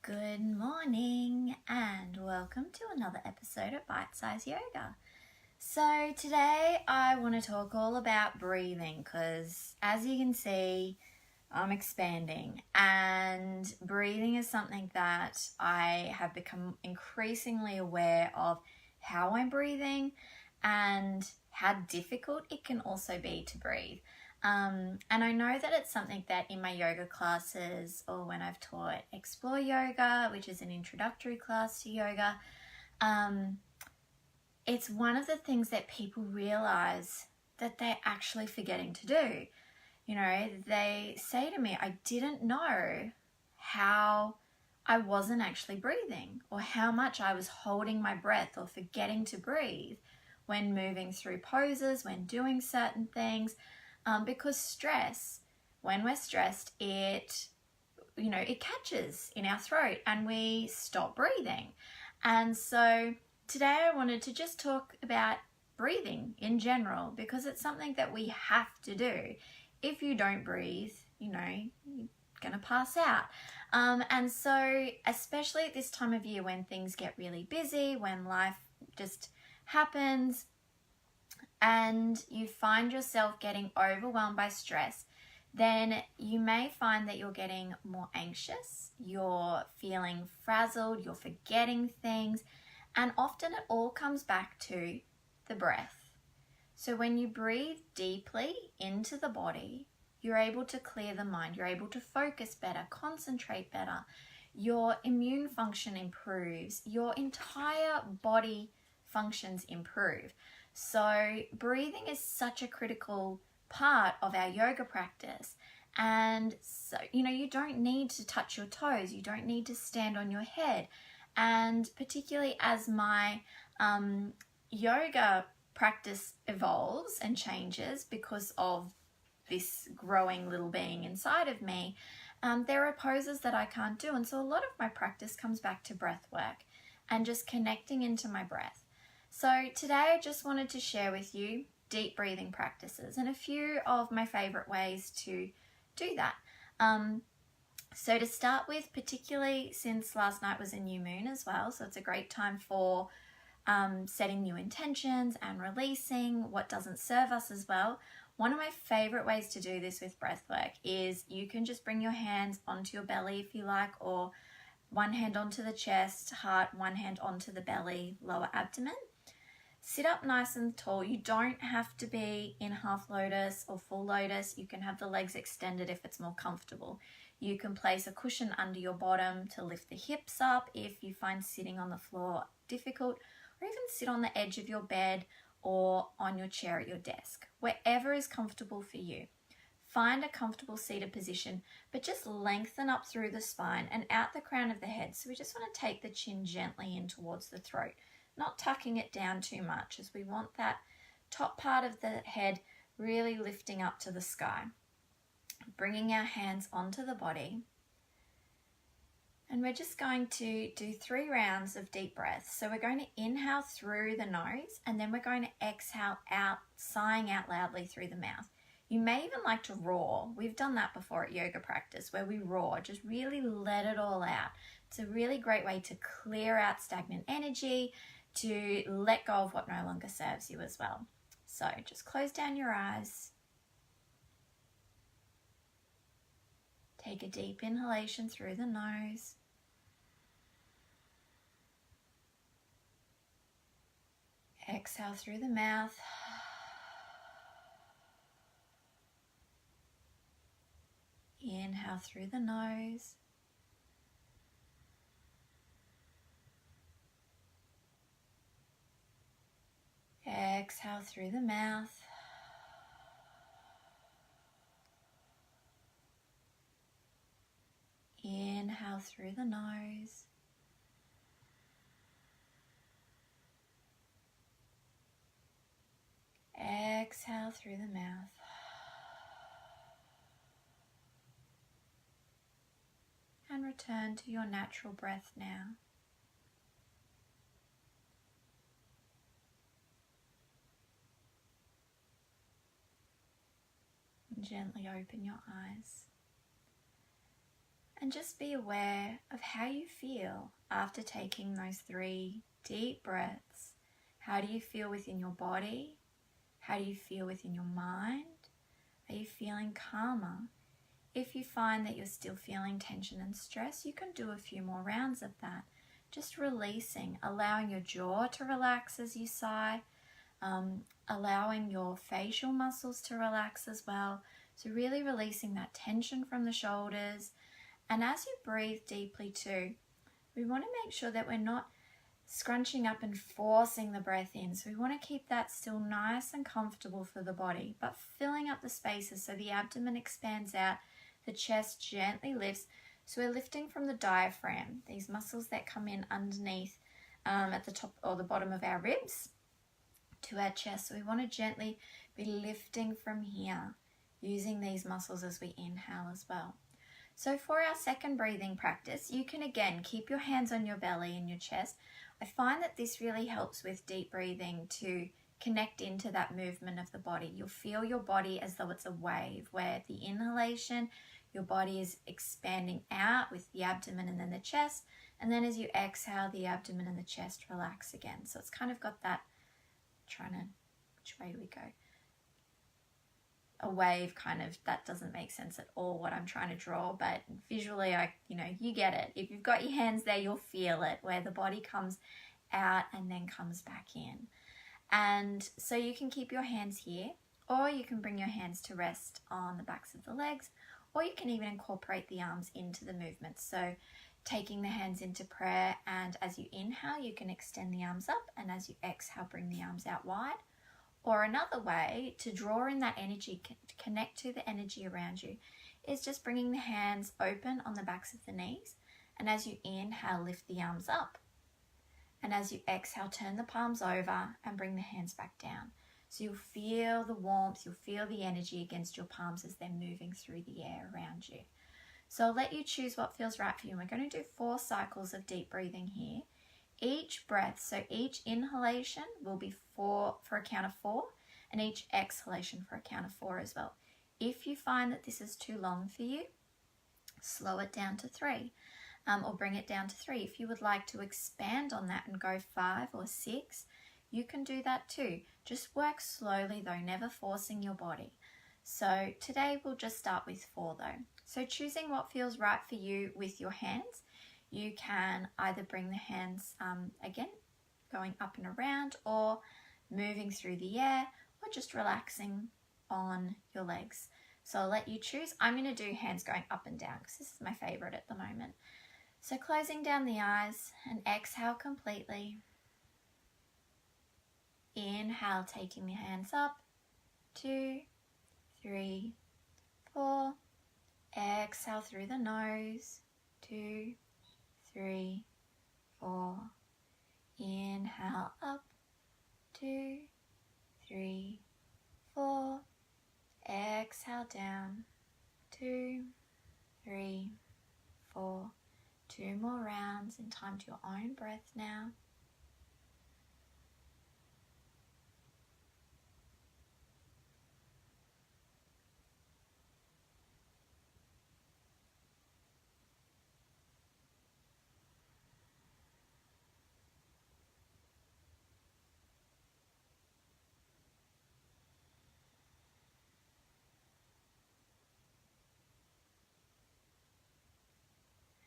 Good morning and welcome to another episode of Bite Size Yoga. So today I want to talk all about breathing because as you can see, I'm expanding, and breathing is something that I have become increasingly aware of how I'm breathing and how difficult it can also be to breathe. And I know that it's something that in my yoga classes or when I've taught Explore Yoga, which is an introductory class to yoga, it's one of the things that people realize that they're actually forgetting to do. You know, they say to me, I didn't know how I wasn't actually breathing or how much I was holding my breath or forgetting to breathe when moving through poses, when doing certain things. Because stress, when we're stressed, it catches in our throat and we stop breathing. And so today I wanted to just talk about breathing in general because it's something that we have to do. If you don't breathe, you're going to pass out. And so especially at this time of year when things get really busy, when life just happens, and you find yourself getting overwhelmed by stress, then you may find that you're getting more anxious, you're feeling frazzled, you're forgetting things, and often it all comes back to the breath. So when you breathe deeply into the body, you're able to clear the mind, you're able to focus better, concentrate better, your immune function improves, your entire body functions improve. So breathing is such a critical part of our yoga practice. And so, you don't need to touch your toes. You don't need to stand on your head. And particularly as my yoga practice evolves and changes because of this growing little being inside of me, there are poses that I can't do. And so a lot of my practice comes back to breath work and just connecting into my breath. So today I just wanted to share with you deep breathing practices and a few of my favorite ways to do that. So to start with, particularly since last night was a new moon as well, so it's a great time for setting new intentions and releasing what doesn't serve us as well. One of my favorite ways to do this with breathwork is you can just bring your hands onto your belly if you like, or one hand onto the chest, heart, one hand onto the belly, lower abdomen. Sit up nice and tall. You don't have to be in half lotus or full lotus. You can have the legs extended if it's more comfortable. You can place a cushion under your bottom to lift the hips up if you find sitting on the floor difficult, or even sit on the edge of your bed or on your chair at your desk, wherever is comfortable for you. Find a comfortable seated position, but just lengthen up through the spine and out the crown of the head. So we just want to take the chin gently in towards the throat, not tucking it down too much, as we want that top part of the head really lifting up to the sky. Bringing our hands onto the body. And we're just going to do 3 rounds of deep breaths. So we're going to inhale through the nose, and then we're going to exhale out, sighing out loudly through the mouth. You may even like to roar. We've done that before at yoga practice where we roar, just really let it all out. It's a really great way to clear out stagnant energy, to let go of what no longer serves you as well. So just close down your eyes. Take a deep inhalation through the nose. Exhale through the mouth. Inhale through the nose. Exhale through the mouth. Inhale through the nose. Exhale through the mouth. And return to your natural breath now. Gently open your eyes. And just be aware of how you feel after taking those 3 deep breaths. How do you feel within your body? How do you feel within your mind? Are you feeling calmer? If you find that you're still feeling tension and stress, you can do a few more rounds of that. Just releasing, allowing your jaw to relax as you sigh, allowing your facial muscles to relax as well. So really releasing that tension from the shoulders. And as you breathe deeply too, we want to make sure that we're not scrunching up and forcing the breath in. So we want to keep that still nice and comfortable for the body, but filling up the spaces so the abdomen expands out, the chest gently lifts. So we're lifting from the diaphragm, these muscles that come in underneath at the top or the bottom of our ribs to our chest. So we want to gently be lifting from here, using these muscles as we inhale as well. So for our second breathing practice, you can again keep your hands on your belly and your chest. I find that this really helps with deep breathing to connect into that movement of the body. You'll feel your body as though it's a wave, where the inhalation, your body is expanding out with the abdomen and then the chest. And then as you exhale, the abdomen and the chest relax again. So it's kind of got that, which way do we go? A wave kind of, that doesn't make sense at all what I'm trying to draw, but visually you get it. If you've got your hands there, you'll feel it, where the body comes out and then comes back in. And so you can keep your hands here, or you can bring your hands to rest on the backs of the legs, or you can even incorporate the arms into the movement. So taking the hands into prayer, and as you inhale, you can extend the arms up, and as you exhale, bring the arms out wide. Or another way to draw in that energy, to connect to the energy around you, is just bringing the hands open on the backs of the knees. And as you inhale, lift the arms up. And as you exhale, turn the palms over and bring the hands back down. So you'll feel the warmth, you'll feel the energy against your palms as they're moving through the air around you. So I'll let you choose what feels right for you. We're going to do 4 cycles of deep breathing here. Each breath, so each inhalation will be for a count of 4, and each exhalation for a count of 4 as well. If you find that this is too long for you, slow it down to 3, or bring it down to 3. If you would like to expand on that and go 5 or 6, you can do that too. Just work slowly though, never forcing your body. So today we'll just start with 4 though. So choosing what feels right for you with your hands. You can either bring the hands, again, going up and around, or moving through the air, or just relaxing on your legs. So I'll let you choose. I'm going to do hands going up and down because this is my favorite at the moment. So closing down the eyes and exhale completely. Inhale, taking the hands up. 2, 3, 4. Exhale through the nose. 2, 3, 4. Inhale up. 2, 3, 4. Exhale down. 2, 3, 4. 2 more rounds in time to your own breath now.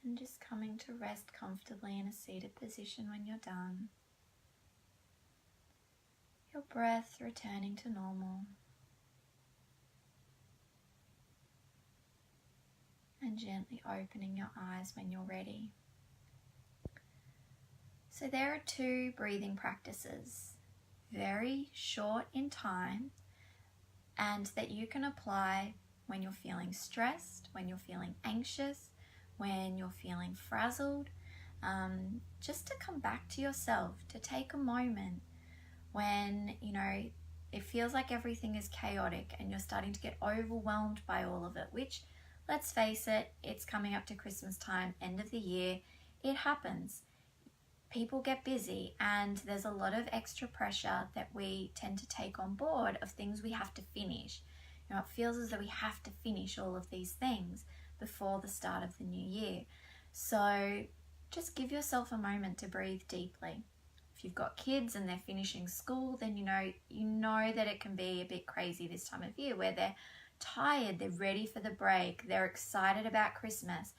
And just coming to rest comfortably in a seated position when you're done. Your breath returning to normal. And gently opening your eyes when you're ready. So there are 2 breathing practices, very short in time, and that you can apply when you're feeling stressed, when you're feeling anxious, when you're feeling frazzled, just to come back to yourself, to take a moment when, it feels like everything is chaotic and you're starting to get overwhelmed by all of it, which, let's face it, it's coming up to Christmas time, end of the year, it happens. People get busy and there's a lot of extra pressure that we tend to take on board of things we have to finish. It feels as though we have to finish all of these things. before the start of the new year. So just give yourself a moment to breathe deeply. If you've got kids and they're finishing school, then you know that it can be a bit crazy this time of year, where they're tired, they're ready for the break, they're excited about Christmas.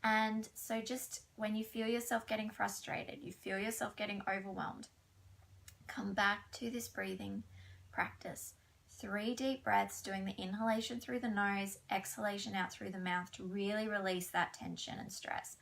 And so just when you feel yourself getting frustrated, you feel yourself getting overwhelmed, come back to this breathing practice. 3 deep breaths, doing the inhalation through the nose, exhalation out through the mouth to really release that tension and stress.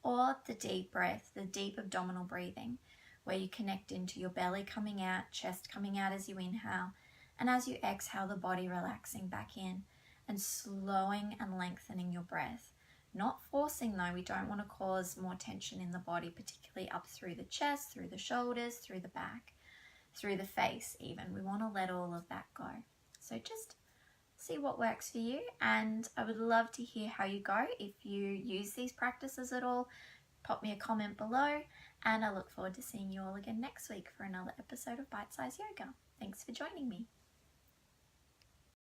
Or the deep breath, the deep abdominal breathing, where you connect into your belly coming out, chest coming out as you inhale, and as you exhale, the body relaxing back in and slowing and lengthening your breath. Not forcing though, we don't want to cause more tension in the body, particularly up through the chest, through the shoulders, through the back, through the face even. We want to let all of that go. So just see what works for you, and I would love to hear how you go. If you use these practices at all, pop me a comment below, and I look forward to seeing you all again next week for another episode of Bite Size Yoga. Thanks for joining me.